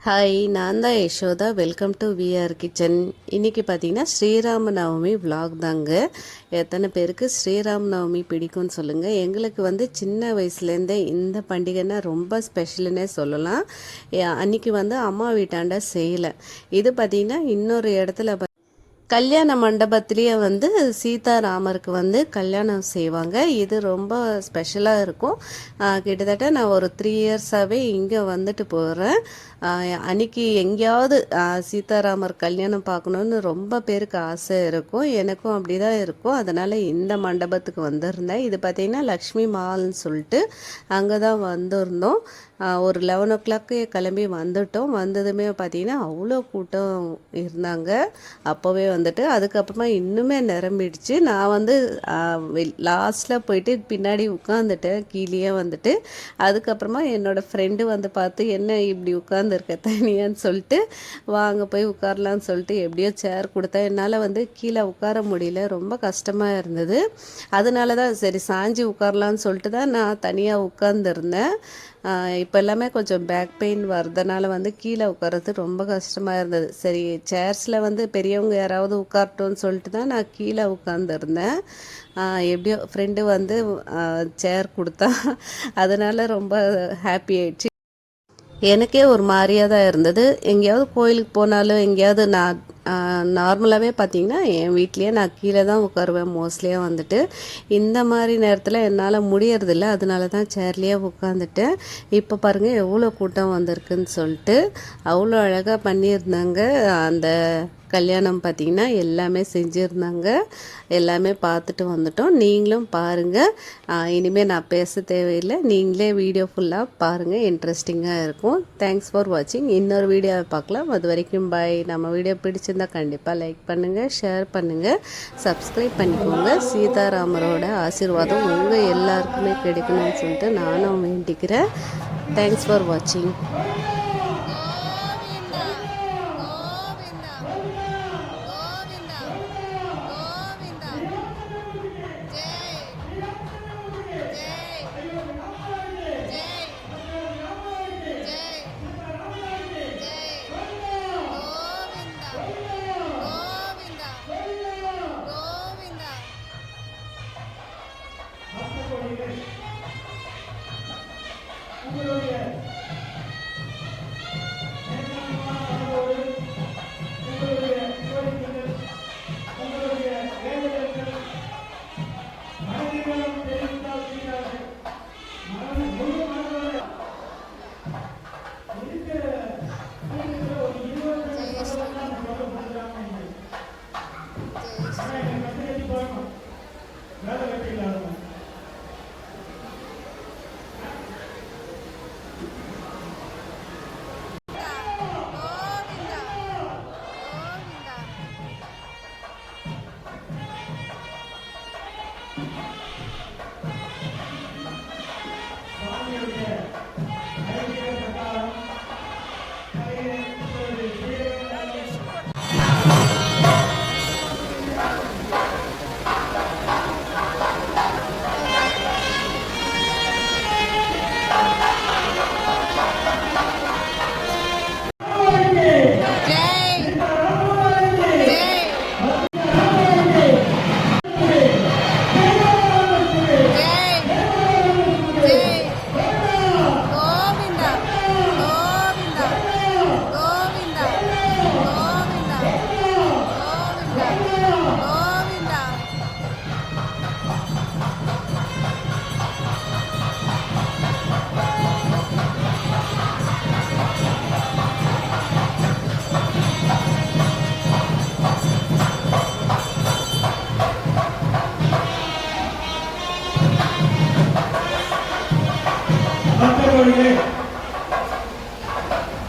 Hi, நான் தான் Yashoda. Welcome to VR kitchen. இன்றைக்கி பார்த்தீங்கன்னா ஸ்ரீராம நவமி விலாக் தாங்க. எத்தனை பேருக்கு ஸ்ரீராம நவமி பிடிக்கும்னு சொல்லுங்கள். எங்களுக்கு வந்து சின்ன வயசுலேருந்தே இந்த பண்டிகைன்னா ரொம்ப ஸ்பெஷலுன்னே சொல்லலாம். அன்றைக்கி வந்து அம்மா வீட்டாண்ட செய்யலை. இது பார்த்திங்கன்னா இன்னொரு இடத்துல கல்யாண மண்டபத்திலேயே வந்து சீதாராமருக்கு வந்து கல்யாணம் செய்வாங்க. இது ரொம்ப ஸ்பெஷலாக இருக்கும். கிட்டத்தட்ட நான் ஒரு 3 இயர்ஸாகவே இங்கே வந்துட்டு போகிறேன். அன்றைக்கி எங்கேயாவது சீதாராமர் கல்யாணம் பார்க்கணுன்னு ரொம்ப பேருக்கு ஆசை இருக்கும். எனக்கும் அப்படி தான் இருக்கும். அதனால் இந்த மண்டபத்துக்கு வந்திருந்தேன். இது பார்த்திங்கன்னா லக்ஷ்மி மால்னு சொல்லிட்டு அங்கே தான் வந்திருந்தோம். ஒரு 11 o'clock கிளம்பி வந்துட்டோம். வந்ததுமே பார்த்திங்கன்னா அவ்வளோ கூட்டம் இருந்தாங்க. அப்போவே வந்துட்டு அதுக்கப்புறமா இன்னுமே நிரம்பிடுச்சு. நான் வந்து லாஸ்ட்டில் போயிட்டு பின்னாடி உட்காந்துட்டேன் கீழே வந்துட்டு. அதுக்கப்புறமா என்னோடய ஃப்ரெண்டு வந்து பார்த்து என்ன இப்படி உட்காந்துருக்க தனியான்னு சொல்லிட்டு வாங்க போய் உட்காரலான்னு சொல்லிட்டு எப்படியோ சேர் கொடுத்தேன். என்னால் வந்து கீழே உட்கார முடியல, ரொம்ப கஷ்டமாக இருந்தது. அதனால தான் சரி சாஞ்சி உட்காரலான்னு சொல்லிட்டு தான் நான் தனியாக உட்காந்துருந்தேன். இப்போ எல்லாமே கொஞ்சம் பேக் பெயின் வர்றதுனால வந்து கீழே உட்கார்றது ரொம்ப கஷ்டமாக இருந்தது. சரி சேர்ஸில் வந்து பெரியவங்க யாராவது உட்காரட்டோன்னு சொல்லிட்டு தான் நான் கீழே உட்காந்துருந்தேன். எப்படியோ ஃப்ரெண்டு வந்து சேர் கொடுத்தா, அதனால் ரொம்ப ஹாப்பி ஆயிடுச்சு. எனக்கே ஒரு மாதிரியாக தான் இருந்தது. எங்கேயாவது கோயிலுக்கு போனாலும் எங்கேயாவது நான் நார்மலாகவே பார்த்திங்கன்னா என் வீட்லேயே நான் கீழே தான் உட்காருவேன் மோஸ்ட்லியாக வந்துட்டு. இந்த மாதிரி நேரத்தில் என்னால் முடியறதில்ல, அதனால தான் சேர்லேயே உட்காந்துட்டேன். இப்போ பாருங்கள் எவ்வளோ கூட்டம் வந்திருக்குன்னு சொல்லிட்டு அவ்வளோ அழகாக பண்ணியிருந்தாங்க. அந்த கல்யாணம் பார்த்திங்கன்னா எல்லாமே செஞ்சுருந்தாங்க. எல்லாமே பார்த்துட்டு வந்துட்டோம். நீங்களும் பாருங்கள். இனிமேல் நான் பேச தேவையில்லை, நீங்களே வீடியோ ஃபுல்லாக பாருங்கள், இன்ட்ரெஸ்டிங்காக இருக்கும். தேங்க்ஸ் ஃபார் வாட்சிங். இன்னொரு வீடியோவை பார்க்கலாம். அது வரைக்கும் பாய். நம்ம வீடியோ பிடிச்சிருந்தால் கண்டிப்பாக லைக் பண்ணுங்கள், ஷேர் பண்ணுங்கள், சப்ஸ்கிரைப் பண்ணிக்கோங்க. சீதாராமரோட ஆசீர்வாதம் உங்கள் எல்லாருக்குமே கிடைக்கணும்னு சொல்லிட்டு நானும் வேண்டிக்கிறேன். தேங்க்ஸ் ஃபார் வாட்சிங்.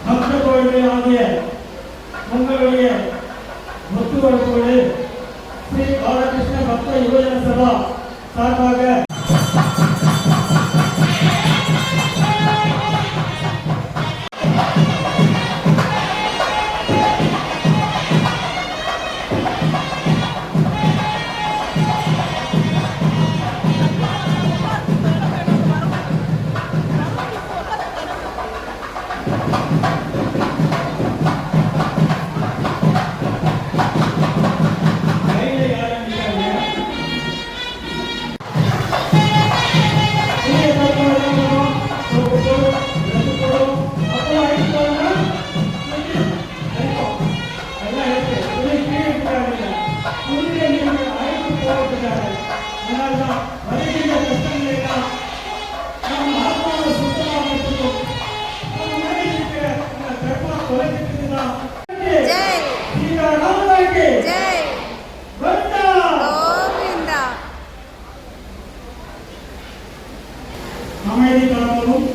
பக்தர்களுடைய ஆகிய உங்களுடைய முத்துவரப்புகளை ஸ்ரீ பாலகிருஷ்ண பக்த யுவஜன சபா சார்பாக வளர்ச்சிதான் ஜெய் ஸ்ரீராமனுக்கு ஜெய் கோவிந்தா. கோவிந்தா. அமைதி காக்கவும்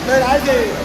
Right, I did.